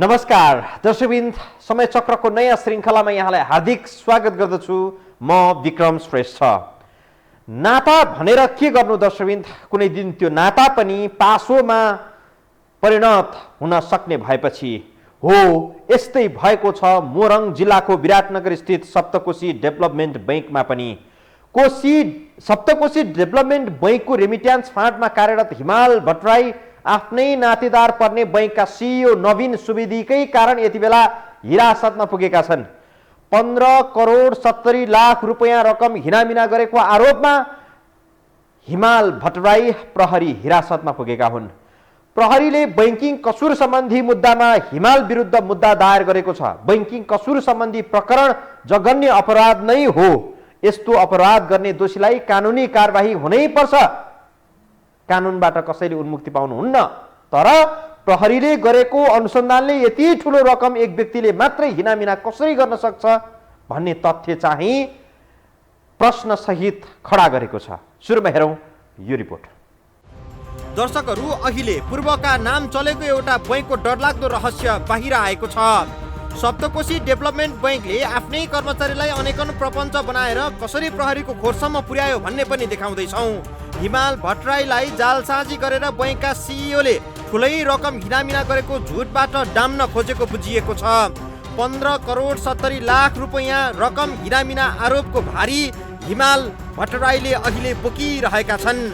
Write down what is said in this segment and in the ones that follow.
नमस्कार दर्शकवृन्द, समय चक्रको नयाँ श्रृङ्खलामा यहाँलाई हार्दिक स्वागत गर्दछु। म विक्रम श्रेष्ठ। नाता भनेर के गर्नु दर्शकवृन्द, कुनै दिन त्यो नाता पनि पासोमा परिणत हुन सक्ने भएपछि हो। यस्तै भएको छ मोरङ जिल्लाको विराटनगर स्थित सप्तकोशी डेभलपमेन्ट बैंकमा पनि। सप्तकोशी डेभलपमेन्ट बैंकको रेमिट्यान्स फान्डमा कार्यरत हिमाल भट्टराई आफ्नै नातेदार पर्ने बैंकका सिइओ नवीन सुवेदीकै कारण यति बेला हिरासतमा पुगेका छन्। 15 करोड 70 लाख रुपैयाँ रकम हिनामिना गरेको आरोपमा हिमाल भट्टराई प्रहरी हिरासतमा पुगेका हुन्। प्रहरीले बैंकिङ कसुर सम्बन्धी मुद्दामा हिमाल विरुद्ध मुद्दा दायर गरेको छ। बैंकिङ कसुर सम्बन्धी प्रकरण जघन्य अपराध नै हो। यस्तो अपराध गर्ने दोषीलाई कानुनी कारबाही हुनै पर्छ। कानुनबाट कसैले उन्मुक्ति पाउनुहुन्न। तर प्रहरीले गरेको अनुसन्धानले यति ठुलो रकम एक व्यक्तिले मात्रै हिनामिना कसरी गर्न सक्छ भन्ने तथ्य चाहिँ प्रश्न सहित खडा गरेको छ। सुरुमा हेरौं यो रिपोर्ट। दर्शकहरू, अहिले पूर्वका नाम चलेको एउटा बैंकको डरलाग्दो रहस्य बाहिर आएको छ। सप्तकोशी डेभलपमेन्ट बैंकले आफ्नै कर्मचारीलाई अनेकन प्रपञ्च बनाएर कसरी प्रहरीको खोरसम्म पुर्यायो भन्ने पनि देखाउँदैछौँ। हिमाल भट्टराईलाई जालसाजी गरेर बैंकका सिइओले ठुलै रकम हिनामिना गरेको झुटबाट डाम्न खोजेको बुझिएको छ। 15 करोड 70 लाख रुपैयाँ रकम हिनामिना आरोपको भारी हिमाल भट्टराईले अहिले बोकिरहेका छन्।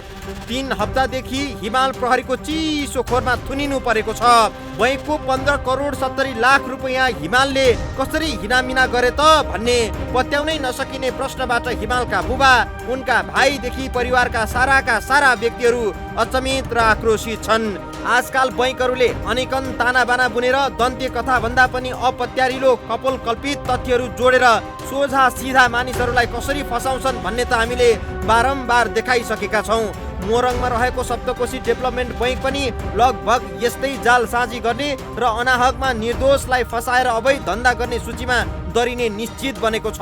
3 हप्तादेखि हिमाल प्रहरीको चिसो खोरमा थुनिनु परेको छ। बैंकको 15 करोड 70 लाख रुपैयाँ हिमालले कसरी हिनामिना गरे त भन्ने पत्याउनै नसकिने प्रश्नबाट हिमालका बुबा, उनका भाइदेखि परिवारका सारा व्यक्तिहरू अचम्मित र आक्रोशित छन्। आजकाल बैंकहरूले अनेकन तानाबाना बुनेर दन्त्य कथा भन्दा पनि अपत्यारिलो कपोल कल्पित तथ्यहरू जोडेर सोझा सिधा मानिसहरूलाई कसरी फसाउँछन् भन्ने त हामीले बारम्बार देखाइसकेका छौँ। मोरङमा रहेको सप्तकोशी डेभलपमेन्ट बैंक पनि लगभग यस्तै जालसाजी गर्ने र अनाहकमा निर्दोषलाई फसाएर अवैध धन्दा गर्ने सूचीमा दरिने निश्चित बनेको छ।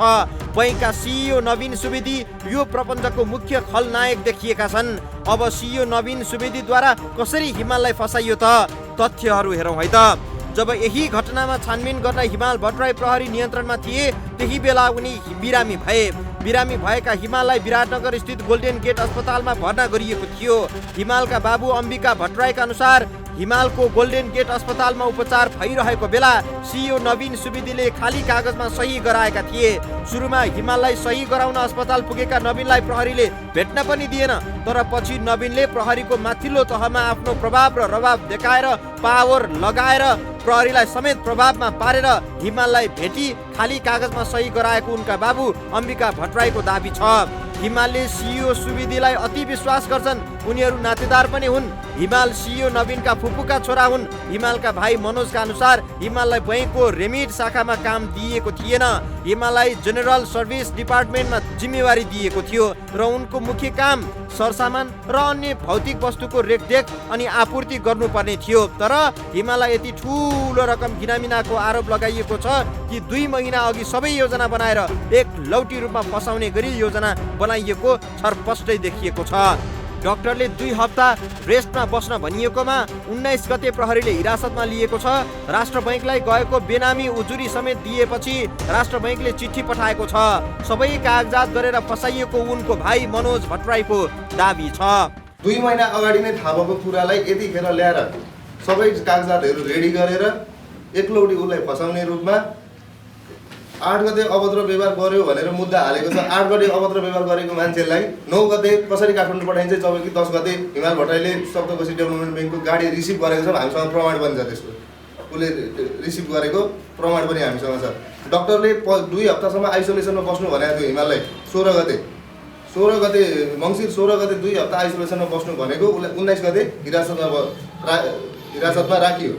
बैंकका सिइओ नवीन सुवेदी यो प्रपञ्चको मुख्य खलनायक देखिएका छन्। अब सिइओ नवीन सुवेदीद्वारा कसरी हिमाललाई फसाइयो त? तथ्यहरू हेरौँ है त। जब यही घटनामा छानबिन गर्न हिमाल भट्टराई प्रहरी नियन्त्रणमा थिए, त्यही बेला उनी बिरामी भए। बिरामी भएका हिमाललाई विराटनगर स्थित गोल्डेन गेट अस्पतालमा भर्ना गरिएको थियो। हिमालका बाबु अम्बिका भट्टराईका अनुसार हिमालको गोल्डेन गेट अस्पतालमा उपचार भइरहेको बेला सिइओ नवीन सुवेदीले खाली कागजमा सही गराएका थिए। सुरुमा हिमाललाई सही गराउन अस्पताल पुगेका नवीनलाई प्रहरीले भेट्न पनि दिएन। तर पछि नवीनले प्रहरीको माथिल्लो तहमा आफ्नो प्रभाव र रवाब देखाएर पावर लगाएर प्रहरीलाई समेत प्रभावमा पारेर हिमाललाई भेटी खाली कागजमा सही गराएको उनका बाबु अम्बिका भट्टराईको दाबी छ। हिमालले सिइओ सुवेदीलाई अति विश्वास गर्छन्। उनीहरू नातेदार पनि हुन्। हिमाल सिइओ नवीनका फुपूका छोरा हुन्। हिमालका भाइ मनोजका अनुसार हिमाललाई बैंकको रेमिट शाखामा काम दिएको थिएन। हिमाललाई जेनरल सर्भिस डिपार्टमेन्टमा जिम्मेवारी दिएको थियो र उनको मुख्य काम सरसामान र अन्य भौतिक वस्तुको रेखदेख अनि आपूर्ति गर्नुपर्ने थियो। तर हिमाललाई यति ठुलो रकम हिनामिनाको आरोप लगाइएको छ कि 2 महिना अघि सबै योजना बनाएर एक लौटी रूपमा फसाउने गरी योजना बनाइएको छरपष्टै देखिएको छ। डाक्टरले 2 हप्ता रेस्टमा बस्न भनिएकोमा 19 गते प्रहरीले हिरासतमा लिएको छ। राष्ट्र बैंकलाई गएको बेनामी उजुरी समेत दिएपछि राष्ट्र बैंकले चिठी पठाएको छ। सबै कागजात गरेर फसाइएको उनको भाइ मनोज भट्टराईको दाबी छ। 2 महिना अगाडि नै थाहा भएको कुरालाई यतिखेर ल्याएर सबै कागजातहरू रेडी गरेर एकलौटी उसलाई फसाउने रूपमा 8 गते अभद्र व्यवहार गर्यो भनेर मुद्दा हालेको छ। 8 गते अभद्र व्यवहार गरेको मान्छेलाई 9 गते कसरी काठमाडौँ पठाइन्छ, जबकि 10 गते हिमाल भट्टराईले सप्तकोशी डेभलपमेन्ट बैंकको गाडी रिसिभ गरेको छ। हामीसँग प्रमाण पनि छ, त्यसको उसले रिसिभ गरेको प्रमाण पनि हामीसँग छ। डाक्टरले 2 हप्तासम्म आइसोलेसनमा बस्नु भनेको थियो हिमाललाई। 16 गते मङ्सिर 16 गते 2 हप्ता आइसोलेसनमा बस्नु भनेको उसलाई 19 गते हिरासतमा राखियो।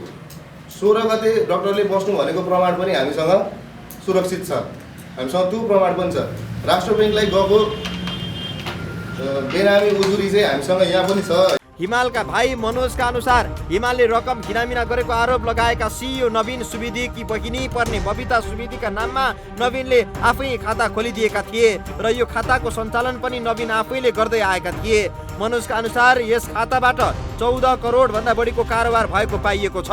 16 गते डाक्टरले बस्नु भनेको प्रमाण पनि हामीसँग सुरक्षित छ। हामीसँग त्यो प्रमाण पनि छ। राष्ट्र बैंकलाई गएको बेनामी उजुरी चाहिँ हामीसँग यहाँ पनि छ। हिमालका भाइ मनोजका अनुसार हिमालले रकम घिनामिना गरेको आरोप लगाएका सिइओ नवीन सुवेदीकी बहिनी पर्ने बबिता सुवेदीका नाममा नवीनले आफै खाता खोलिदिएका थिए र यो खाताको सञ्चालन पनि नवीन आफैले गर्दै आएका थिए। मनोजका अनुसार यस खाताबाट 14 करोड भन्दा बढीको कारोबार भएको पाइएको छ।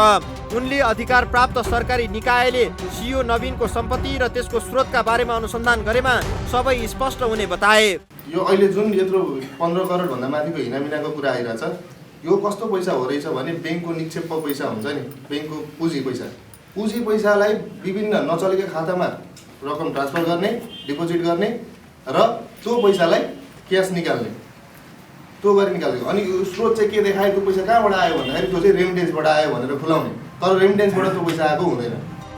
उनले अधिकार प्राप्त सरकारी निकायले सिइओ नवीनको सम्पत्ति र त्यसको स्रोतका बारेमा अनुसन्धान गरेमा सबै स्पष्ट हुने बताए। यो अहिले जुन यत्रो 15 करोड भन्दा माथिको हिनामिनाको कुरा आइरहेछ, यो कस्तो पैसा हो रहेछ भने ब्याङ्कको निक्षेप पैसा हुन्छ नि, ब्याङ्कको पुँजी पैसालाई विभिन्न नचलेको खातामा रकम ट्रान्सफर गर्ने, डिपोजिट गर्ने र त्यो पैसालाई क्यास निकाल्ने, त्यो गरी निकाल्ने। अनि स्रोत चाहिँ के देखायो, त्यो पैसा कहाँबाट आयो भन्दाखेरि त्यो चाहिँ रेमिटेन्सबाट आयो भनेर खुलाउने, तर रेमिटेन्सबाट त्यो पैसा आएको हुँदैन।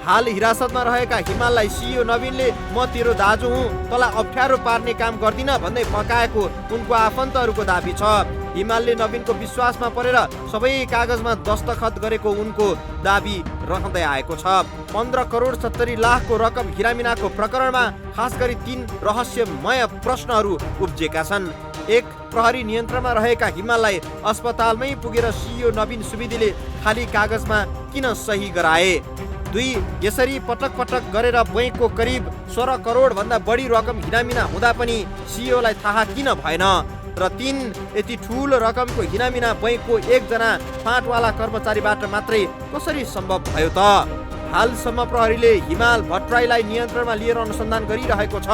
हाल हिरासतमा रहेका हिमाललाई सिइओ नवीनले म तेरो दाजु हुँ, तँलाई अप्ठ्यारो पार्ने काम गर्दिन भन्दै फकाएको उनको आफन्तहरूको दाबी छ। हिमालले नवीनको विश्वासमा परेर सबै कागजमा दस्तखत गरेको उनको दाबी रहँदै आएको छ। 15 करोड 70 लाखको रकम हिरामिनाको प्रकरणमा खास गरी 3 रहस्यमय प्रश्नहरू उब्जेका छन्। 1. प्रहरी नियन्त्रणमा रहेका हिमाललाई अस्पतालमै पुगेर सिइओ नवीन सुवेदीले खाली कागजमा किन सही गराए? 2. यसरी पटक पटक गरेर बैङ्कको करिब 16 करोड भन्दा बढी रकम हिनामिना हुँदा पनि सिइओलाई थाहा किन भएन? र 3. यति ठुलो रकमको हिनामिना बैङ्कको एकजना फाँटवाला कर्मचारीबाट मात्रै कसरी सम्भव भयो त? हालसम्म प्रहरीले हिमाल भट्टराईलाई नियन्त्रणमा लिएर अनुसन्धान गरिरहेको छ।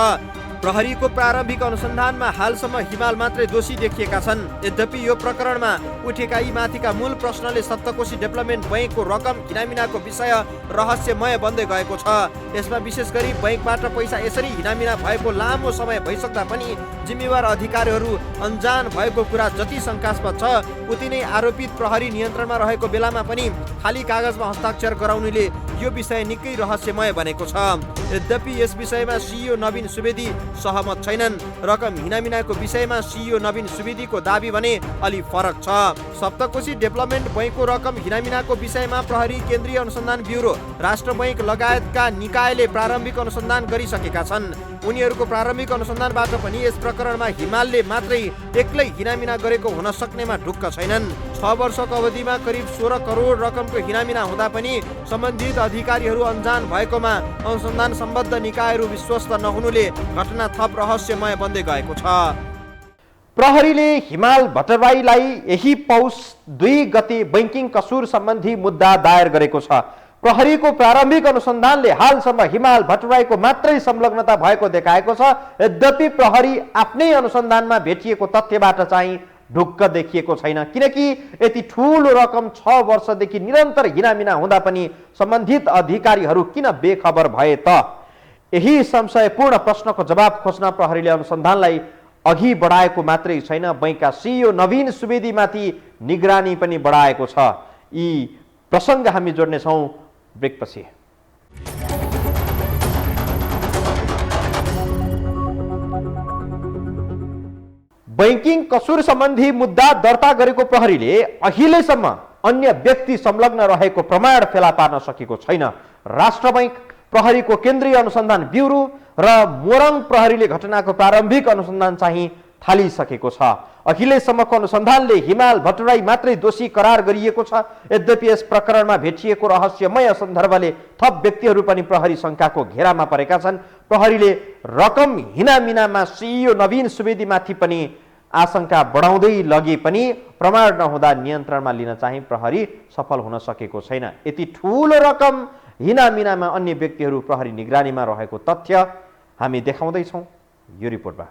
प्रहरीको प्रारम्भिक अनुसन्धानमा हालसम्म हिमाल मात्रै दोषी देखिएका छन्। यद्यपि यो प्रकरणमा उठेका यी माथिका मूल प्रश्नले सप्तकोशी डेभलपमेन्ट बैङ्कको रकम हिनामिनाको विषय रहस्यमय बन्दै गएको छ। यसमा विशेष गरी बैङ्कबाट पैसा यसरी हिनामिना भएको लामो समय भइसक्दा पनि जिम्मेवार अधिकारीहरू अन्जान भएको कुरा जति शङ्कास्पद छ, उति नै आरोपित प्रहरी नियन्त्रणमा रहेको बेलामा पनि खाली कागजमा हस्ताक्षर गराउनुले यो विषय निकै रहस्यमय बनेको छ। यद्यपि यस विषयमा सिइओ नवीन सुवेदी सहमत छैनन्। रकम हिनामिनाको विषयमा सिइओ नवीन सुवेदीको दाबी भने अलि फरक छ। सप्तकोशी डेभलपमेन्ट बैङ्कको रकम हिनामिनाको विषयमा प्रहरी, केन्द्रीय अनुसन्धान ब्युरो, राष्ट्र बैङ्क लगायतका निकायले प्रारम्भिक अनुसन्धान गरिसकेका छन्। उनीहरूको प्रारम्भिक अनुसन्धानबाट पनि यस प्रकरणमा हिमालले मात्रै एक्लै हिनामिना गरेको हुन सक्नेमा ढुक्क छैनन्। 6 वर्षको अवधिमा करिब 16 करोड रकमको हिनामिना हुँदा पनि सम्बन्धित अधिकारीहरू अन्जान भएकोमा अनुसन्धान सम्बद्ध निकायहरू विश्वस्त नहुनुले घटना थप रहस्यमय बन्दै गएको छ। प्रहरीले हिमाल भट्टराईलाई यही पौष 2 गते बैंकिङ कसुर सम्बन्धी मुद्दा दायर गरेको छ। प्रहरीको प्रारम्भिक अनुसन्धानले हालसम्म हिमाल भट्टराईको मात्रै संलग्नता भएको देखाएको छ। यद्यपि प्रहरी आफ्नै अनुसन्धानमा भेटिएको तथ्यबाट चाहिँ ढुक्क देखिएको छैन, किनकि यति ठुलो रकम 6 वर्षदेखि निरन्तर हिनामिना हुँदा पनि सम्बन्धित अधिकारीहरू किन बेखबर भए त? यही संशयपूर्ण प्रश्नको जवाब खोज्न प्रहरीले अनुसन्धानलाई अघि बढाएको मात्रै छैन, बैंकका सिइओ नवीन सुवेदीमाथि निगरानी पनि बढाएको छ। यी प्रसङ्ग हामी जोड्नेछौँ ब्रेकपछि। बैंकिङ कसुर सम्बन्धी मुद्दा दर्ता गरेको प्रहरीले अहिलेसम्म अन्य व्यक्ति संलग्न रहेको प्रमाण फेला पार्न सकेको छैन। राष्ट्र बैङ्क, प्रहरीको केन्द्रीय अनुसन्धान ब्युरो र मोरङ प्रहरीले घटनाको प्रारम्भिक अनुसन्धान चाहिँ थालिसकेको छ। अहिलेसम्मको अनुसन्धानले हिमाल भट्टराई मात्रै दोषी करार गरिएको छ। यद्यपि यस प्रकरणमा भेटिएको रहस्यमय सन्दर्भले थप व्यक्तिहरू पनि प्रहरी शङ्काको घेरामा परेका छन्। प्रहरीले रकम हिनामिनामा सिइओ नवीन सुवेदीमाथि पनि आशंका बढाउँदै लगे पनि प्रमाण नहुँदा नियन्त्रणमा लिन चाहिँ प्रहरी सफल हुन सकेको छैन। यति ठुलो रकम हिनामिनामा अन्य व्यक्तिहरू प्रहरी निगरानीमा रहेको तथ्य हामी देखाउँदैछौँ यो रिपोर्टमा।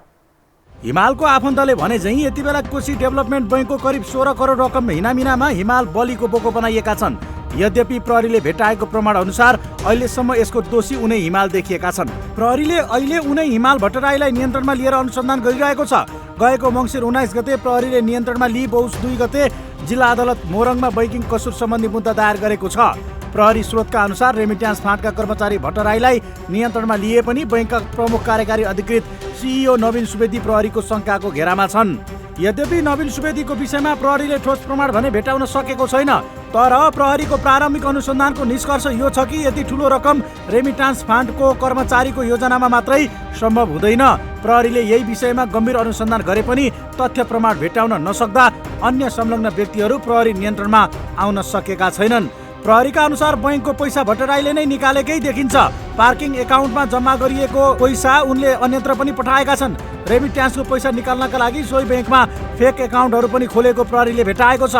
हिमालको आफन्तले भने चाहिँ यति बेला कोशी डेभलपमेन्ट बैङ्कको करिब 16 करोड रकम हिनामिनामा हिमाल बलीको बोको बनाइएका छन्। यद्यपि प्रहरीले भेटाएको प्रमाण अनुसार अहिलेसम्म यसको दोषी उनै हिमाल देखिएका छन्। प्रहरीले अहिले उनै हिमाल भट्टराईलाई नियन्त्रणमा लिएर अनुसन्धान गरिरहेको छ। गएको मङ्सिर 19 गते प्रहरीले नियन्त्रणमा लिई पौष 2 गते जिल्ला अदालत मोरङमा बैंकिङ कसुर सम्बन्धी मुद्दा दायर गरेको छ। प्रहरी स्रोतका अनुसार रेमिट्यान्स फाँटका कर्मचारी भट्टराईलाई नियन्त्रणमा लिए पनि बैंकका प्रमुख कार्यकारी अधिकृत सिइओ नवीन सुवेदी प्रहरीको शङ्काको घेरामा छन्। यद्यपि नवीन सुवेदीको विषयमा प्रहरीले ठोस प्रमाण भने भेटाउन सकेको छैन, तर प्रहरीको प्रारम्भिक अनुसन्धानको निष्कर्ष यो छ कि यति ठुलो रकम रेमिटान्स फन्डको कर्मचारीको योजनामा मात्रै सम्भव हुँदैन। प्रहरीले यही विषयमा गम्भीर अनुसन्धान गरे पनि तथ्य प्रमाण भेटाउन नसक्दा अन्य संलग्न व्यक्तिहरू प्रहरी नियन्त्रणमा आउन सकेका छैनन्। प्रहरीका अनुसार बैंकको पैसा भट्टराईले नै निकालेकै देखिन्छ। पार्किङ एकाउन्टमा जम्मा गरिएको पैसा उनले अन्यत्र पनि पठाएका छन्। रेमिट्यान्सको पैसा निकाल्नका लागि सोही बैंकमा फेक एकाउन्टहरू पनि खोलेको प्रहरीले भेटाएको छ।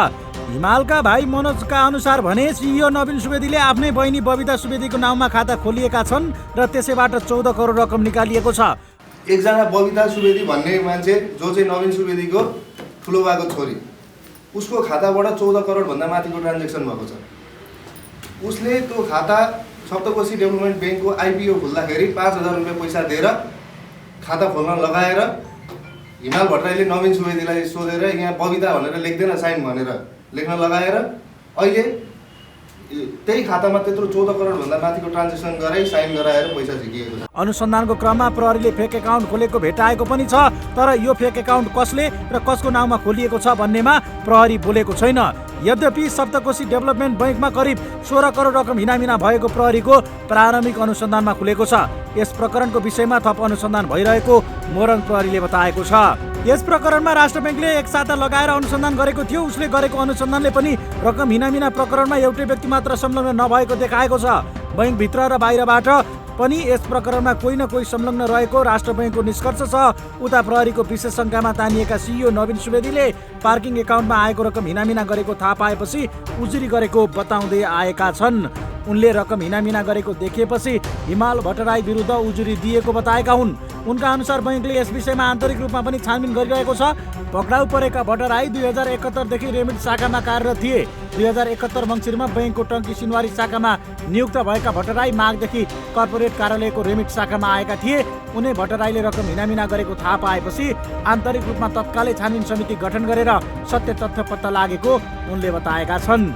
हिमालका भाइ मनोजका अनुसार भने सिइओ नवीन सुवेदीले आफ्नै बहिनी बबिता सुवेदीको नाममा खाता खोलिएका छन् र त्यसैबाट 14 करोड रकम निकालिएको छ। एकजना बबिता सुवेदी भन्ने मान्छे जो चाहिँ नवीन सुवेदीको ठुलो बाको छोरी, उसको खाताबाट 14 करोड भन्दा माथिको ट्रान्जेक्सन भएको छ। उसले त्यो खाता सप्तकोशी डेभलपमेन्ट ब्याङ्कको आइपिओ खोल्दाखेरि 5,000 रुपियाँ पैसा दिएर खाता खोल्न लगाएर हिमाल भट्टराईले नवीन सुवेदीलाई सोधेर यहाँ बबिता भनेर लेख्दैन साइन भनेर लेख्न लगाएर अहिले त्यही खातामा त्यत्रो 14 करोड भन्दा माथिको ट्रान्जेक्सन गराई साइन गराएर पैसा झिकिएको छ। अनुसन्धानको क्रममा प्रहरीले फेक एकाउन्ट खोलेको भेटाएको पनि छ, तर यो फेक एकाउन्ट कसले र कसको नाममा खोलिएको छ भन्नेमा प्रहरी बोलेको छैन। यद्यपि सप्तकोशी डेभलपमेन्ट बैंकमा करिब 16 करोड रकम हिनामिना भएको प्रहरीको प्रारम्भिक अनुसन्धानमा खुलेको छ। यस प्रकरणको विषयमा थप अनुसन्धान भइरहेको मोरङ प्रहरीले बताएको छ। यस प्रकरणमा राष्ट्र बैंकले एक साता लगाएर अनुसन्धान गरेको थियो। उसले गरेको अनुसन्धानले पनि रकम हिनामिना प्रकरणमा एउटै व्यक्ति मात्र संलग्न नभएको देखाएको छ। बैंकभित्र र बाहिरबाट पनि यस प्रकरणमा कोही न कोही संलग्न रहेको राष्ट्र बैंकको निष्कर्ष छ। उता प्रहरीको विशेष शङ्कामा तानिएका सिइओ नवीन सुवेदीले पार्किङ एकाउन्टमा आएको रकम हिनामिना गरेको थाहा पाएपछि उजुरी गरेको बताउँदै आएका छन्। उनले रकम हिनामिना गरेको देखिएपछि हिमाल भट्टराई विरुद्ध उजुरी दिएको बताएका हुन्। उनका अनुसार बैंकले यस विषयमा आन्तरिक रूपमा पनि छानबिन गरिरहेको छ। पक्राउ परेका भट्टराई 2071 देखि रेमिट शाखामा कार्यरत थिए। 2071 मङ्सिरमा बैंकको टङ्की सिनवारी शाखामा नियुक्त भएका भट्टराई मागदेखि कर्पोरेट कार्यालयको रेमिट शाखामा आएका थिए। उनी भट्टराईले रकम हिनामिना गरेको थाहा पाएपछि आन्तरिक रूपमा तत्कालै छानबिन समिति गठन गरेर सत्य तथ्य पत्ता लागेको उनले बताएका छन्।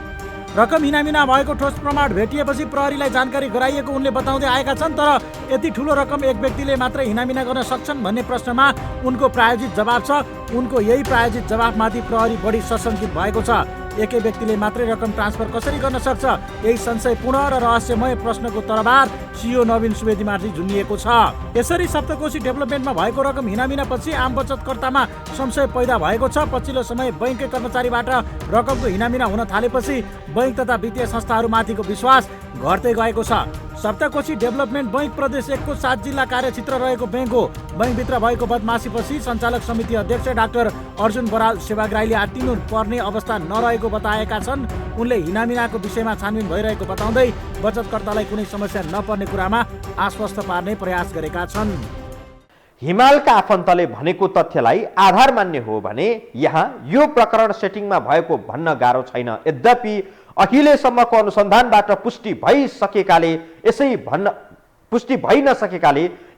रकम हिनामिना भएको ठोस प्रमाण भेटिएपछि प्रहरीलाई जानकारी गराइएको उनले बताउँदै आएका छन्। तर यति ठुलो रकम एक व्यक्तिले मात्र हिनामिना गर्न सक्छन् भन्ने प्रश्नमा उनको प्रायोजित जवाब छ। उनको यही प्रायोजित जवाबमाथि प्रहरी बढी सशङ्कित भएको छ। एकै व्यक्तिले मात्रै रकम ट्रान्सफर कसरी गर्न सक्छ? यही संशयपूर्ण र रहस्यमय प्रश्नको तरबार सिइओ नवीन सुवेदीमाथि झुन्डिएको छ। यसरी सप्तकोशी डेभलपमेन्टमा भएको रकम हिनामिनापछि आम बचतकर्तामा संशय पैदा भएको छ। पछिल्लो समय बैंककै कर्मचारीबाट रकमको हिनामिना हुन थालेपछि बैंक तथा वित्तीय संस्थाहरूमाथिको विश्वास घट्दै गएको छ। सप्तकोशी डेभलपमेन्ट बैंक प्रदेश 1 को 7 जिल्ला कार्यक्षेत्र रहेको बैंक हो। बैंकभित्र भएको बदमासीपछि सञ्चालक समिति अध्यक्ष डाक्टर अर्जुन बराल सेवाग्राहीले आत्तिनु पर्ने अवस्था नरहेको बताएका छन्। उनले हिनामिनाको विषयमा छानबिन भइरहेको बताउँदै बचतकर्तालाई कुनै समस्या नपर्ने कुरामा आश्वस्त पार्ने प्रयास गरेका छन्। हिमालका आफन्तले भनेको तथ्यलाई आधार मान्ने हो भने यहाँ यो प्रकरण सेटिङमा भएको भन्न गाह्रो छैन। यद्यपि अहिलेसम्मको अनुसन्धानबाट पुष्टि भइ नसकेकाले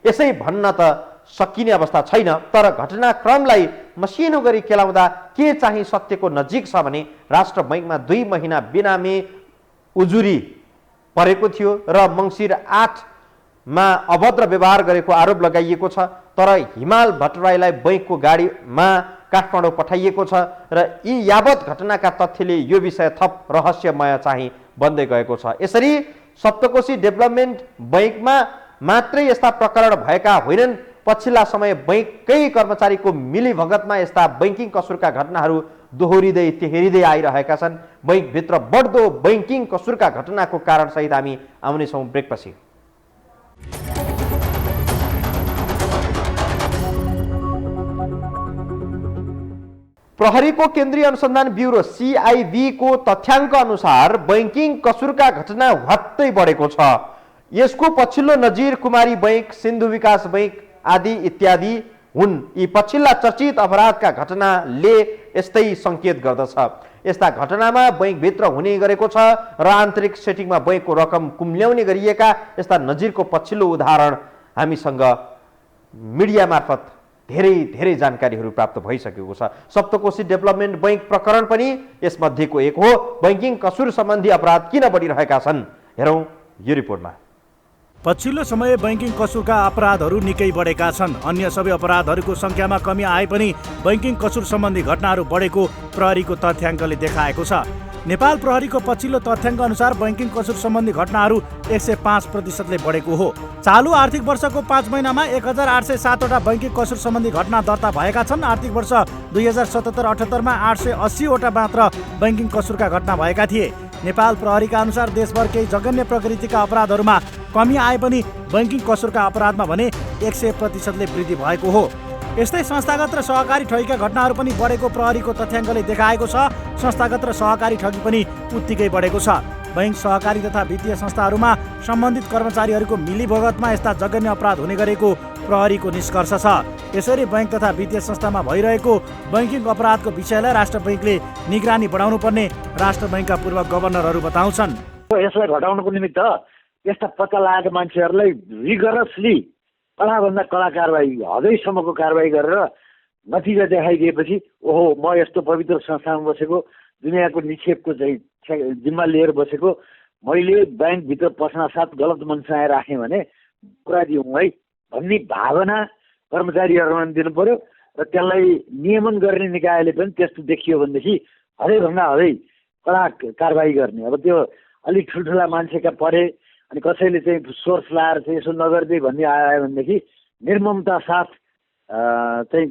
यसै भन्न त सकिने अवस्था छैन। तर घटनाक्रमलाई मसिनो गरी केलाउँदा के चाहिँ सत्यको नजिक छ भने राष्ट्र बैंकमा 2 महिना बिनामी उजुरी परेको थियो र मङ्सिर 8 मा अभद्र व्यवहार गरेको आरोप लगाइएको छ। तर हिमाल भट्टराईलाई बैंकको गाडीमा काठमाडौँ पठाइएको छ र यी यावत घटनाका तथ्यले यो विषय थप रहस्यमय चाहिँ बन्दै गएको छ। यसरी सप्तकोशी डेभलपमेन्ट बैंकमा मात्रै यस्ता प्रकरण भएका होइनन्। पछिल्ला समय बैंककै कर्मचारीको मिलीभगतमा यस्ता बैंकिङ कसुरका घटनाहरू दोहोरिँदै आइरहेका छन्। बैंकभित्र बढ्दो बैंकिङ कसुरका घटनाको कारण सहित हामी आउनेछौँ ब्रेकपछि। प्रहरीको केन्द्रीय अनुसन्धान ब्युरो CIB को तथ्याङ्क अनुसार बैंकिङ कसुरका घटना हट्टै बढेको छ। यसको पछिल्लो नजिर कुमारी बैंक, सिन्धु विकास बैंक आदि इत्यादि हुन्। यी पछिल्ला चर्चित अपराधका घटनाले यस्तै सङ्केत गर्दछ। यस्ता घटनामा बैंकभित्र हुने गरेको छ र आन्तरिक सेटिङमा बैंकको रकम कुम्ल्याउने गरिएका यस्ता नजिरको पछिल्लो उदाहरण हामीसँग मिडिया मार्फत धेरै जानकारीहरू प्राप्त भइसकेको छ। सप्तकोशी डेभलपमेन्ट बैंक प्रकरण पनि यसमध्येको एक हो। बैंकिङ कसुर सम्बन्धी अपराध किन बढिरहेका छन् हेरौँ यो रिपोर्टमा। पछिल्लो समय बैंकिङ कसुरका अपराधहरू निकै बढेका छन्। अन्य सबै अपराधहरूको सङ्ख्यामा कमी आए पनि बैंकिङ कसुर सम्बन्धी घटनाहरू बढेको प्रहरीको तथ्याङ्कले देखाएको छ। नेपाल प्रहरीको पछिल्लो तथ्याङ्क अनुसार बैंकिङ कसुर सम्बन्धी घटनाहरू 105% बढेको हो। चालु आर्थिक वर्षको 5 महिनामा 1807वटा बैंकिङ कसुर सम्बन्धी घटना दर्ता भएका छन्। आर्थिक वर्ष 2077-78मा 880वटा मात्र बैंकिङ कसुरका घटना भएका थिए। नेपाल प्रहरीका अनुसार देशभर केही जघन्य प्रकृतिका अपराधहरूमा कमी आए पनि बैंकिङ कसुरका अपराधमा भने 100%ले वृद्धि भएको हो। यस्तै संस्थागत र सहकारी ठगीका घटनाहरू पनि बढेको प्रहरीको तथ्याङ्कले देखाएको छ। संस्थागत र सहकारी ठगी पनि उत्तिकै बढेको छ। बैंक, सहकारी तथा वित्तीय संस्थाहरूमा सम्बन्धित कर्मचारीहरूको मिलीभगतमा यस्ता जघन्य अपराध हुने गरेको प्रहरीको निष्कर्ष छ। यसरी बैंक तथा वित्तीय संस्थामा भइरहेको बैंकिङ अपराधको विषयलाई राष्ट्र बैंकले निगरानी बढाउनु पर्ने राष्ट्र बैंकका पूर्व गभर्नरहरू बताउँछन्। यसलाई घटाउनको निमित्त यस्ता पत्ता लागेका मान्छेहरूलाई रिगरसली कडाभन्दा कडा कारबाही, हदैसम्मको कारबाही गरेर नतिजा देखाइदिएपछि ओहो म यस्तो पवित्र संस्थामा बसेको, दुनियाँको निक्षेपको चाहिँ जिम्मा लिएर बसेको, मैले ब्याङ्कभित्र पस्नासाथ गलत मनसाय राखेँ भने कुरा दिउँ है भन्ने भावना कर्मचारीहरूमा दिनु पर्यो। र त्यसलाई नियमन गर्ने निकायले पनि त्यस्तो देखियो भनेदेखि हदैभन्दा हदै कडा कारबाही गर्ने। अब त्यो अलिक ठुल्ठुला मान्छेका परे अनि कसैले चाहिँ सोर्स लाएर चाहिँ यसो नगर्दै भन्ने आयो भनेदेखि निर्ममता साथ चाहिँ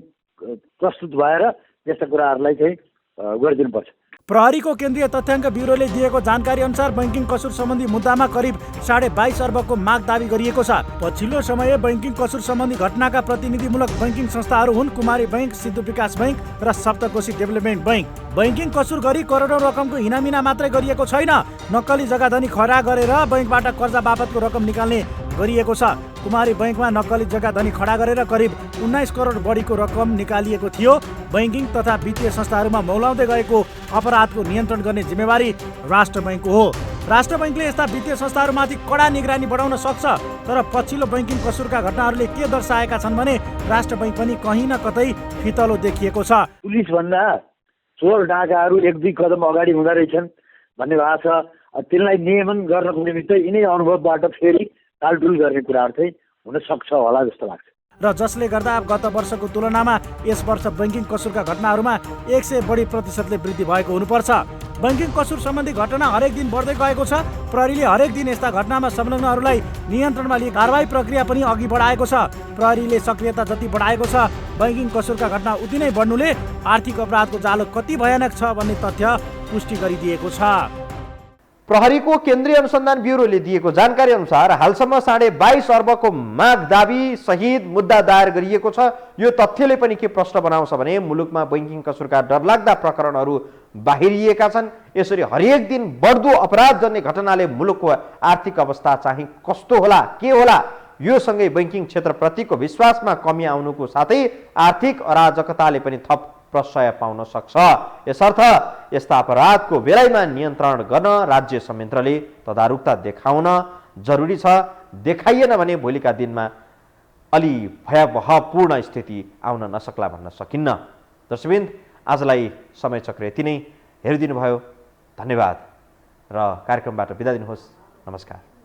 प्रस्तुत भएर यस्ता कुराहरूलाई चाहिँ गरिदिनुपर्छ। प्रहरीको केन्द्रीय तथ्याङ्क ब्युरोले दिएको जानकारी अनुसार बैंकिङ कसुर सम्बन्धी मुद्दामा करिब 22.5 अर्बको माग दावी गरिएको छ। पछिल्लो समय बैंकिङ कसुर सम्बन्धी घटनाका प्रतिनिधिमूलक बैंकिङ संस्थाहरू हुन् कुमारी बैंक, सिद्धु विकास बैंक र सप्तकोशी डेभलपमेन्ट बैंक। बैंकिङ कसुर गरी करोडौँ रकमको हिनामिना मात्रै गरिएको छैन, नक्कली जग्गाधनी खडा गरेर बैंकबाट कर्जा बापतको रकम निकाल्ने गरिएको छ। कुमारी बैंकमा नक्कली जग्गाधनी खडा गरेर करिब 19 करोड बढीको रकम निकालिएको थियो। बैंकिङ तथा वित्तीय संस्थाहरूमा मौलाउँदै गएको अपराधको नियन्त्रण गर्ने जिम्मेवारी राष्ट्र बैंकको हो। राष्ट्र बैंकले यस्ता वित्तीय संस्थाहरूमाथि कडा निगरानी बढाउन सक्छ। तर पछिल्लो बैंकिङ कसुरका घटनाहरूले के दर्शाएका छन् भने राष्ट्र बैंक पनि कहीँ न कतै फितलो देखिएको छ। पुलिस भन्दा चोर डाकाहरू 1-2 कदम अगाडि हुँदो रहेछन् भन्ने भएको छ। तिनलाई नियमन गर्नको निमित्त यिनै अनुभवबाट फेरि टालटुल गर्ने कुराहरू चाहिँ हुन सक्छ होला जस्तो लाग्छ। र जसले गर्दा गत वर्षको तुलनामा यस वर्ष बैंकिङ कसुरका घटनाहरूमा 100 बढी प्रतिशतले वृद्धि भएको हुनुपर्छ। बैंकिङ कसुर सम्बन्धी घटना हरेक दिन बढ्दै गएको छ। प्रहरीले हरेक दिन यस्ता घटनामा संलग्नहरूलाई नियन्त्रणमा लिए कारबाही प्रक्रिया पनि अघि बढाएको छ। प्रहरीले सक्रियता जति बढाएको छ, बैंकिङ कसुरका घटना उति नै बढ्नुले आर्थिक अपराधको जालो कति भयानक छ भन्ने तथ्य पुष्टि गरिदिएको छ। प्रहरीको केन्द्रीय अनुसन्धान ब्युरोले दिएको जानकारी अनुसार हालसम्म 22.5 अर्बको माग दाबी सहित मुद्दा दायर गरिएको छ। यो तथ्यले पनि के प्रश्न बनाउँछ भने मुलुकमा बैंकिङ कसुरका डरलाग्दा प्रकरणहरू बाहिरिएका छन्। यसरी हरेक दिन बढ्दो अपराधजन्य घटनाले मुलुकको आर्थिक अवस्था चाहिँ कस्तो होला, के होला, यो सँगै बैंकिङ क्षेत्रप्रतिको विश्वासमा कमी आउनुको साथै आर्थिक अराजकताले पनि थप प्रश्रय पाउन सक्छ। यसर्थ यस्ता अपराधको बेलामा नियन्त्रण गर्न राज्य संयन्त्रले तदारुकता देखाउन जरुरी छ। देखाइएन भने भोलिका दिनमा अलि भयावहपूर्ण स्थिति आउन नसक्ला भन्न सकिन्न। दर्शकवृन्द, आजलाई समय चक्र यति नै। हेरिदिनु भयो, धन्यवाद र कार्यक्रमबाट बिदा दिनुहोस्। नमस्कार।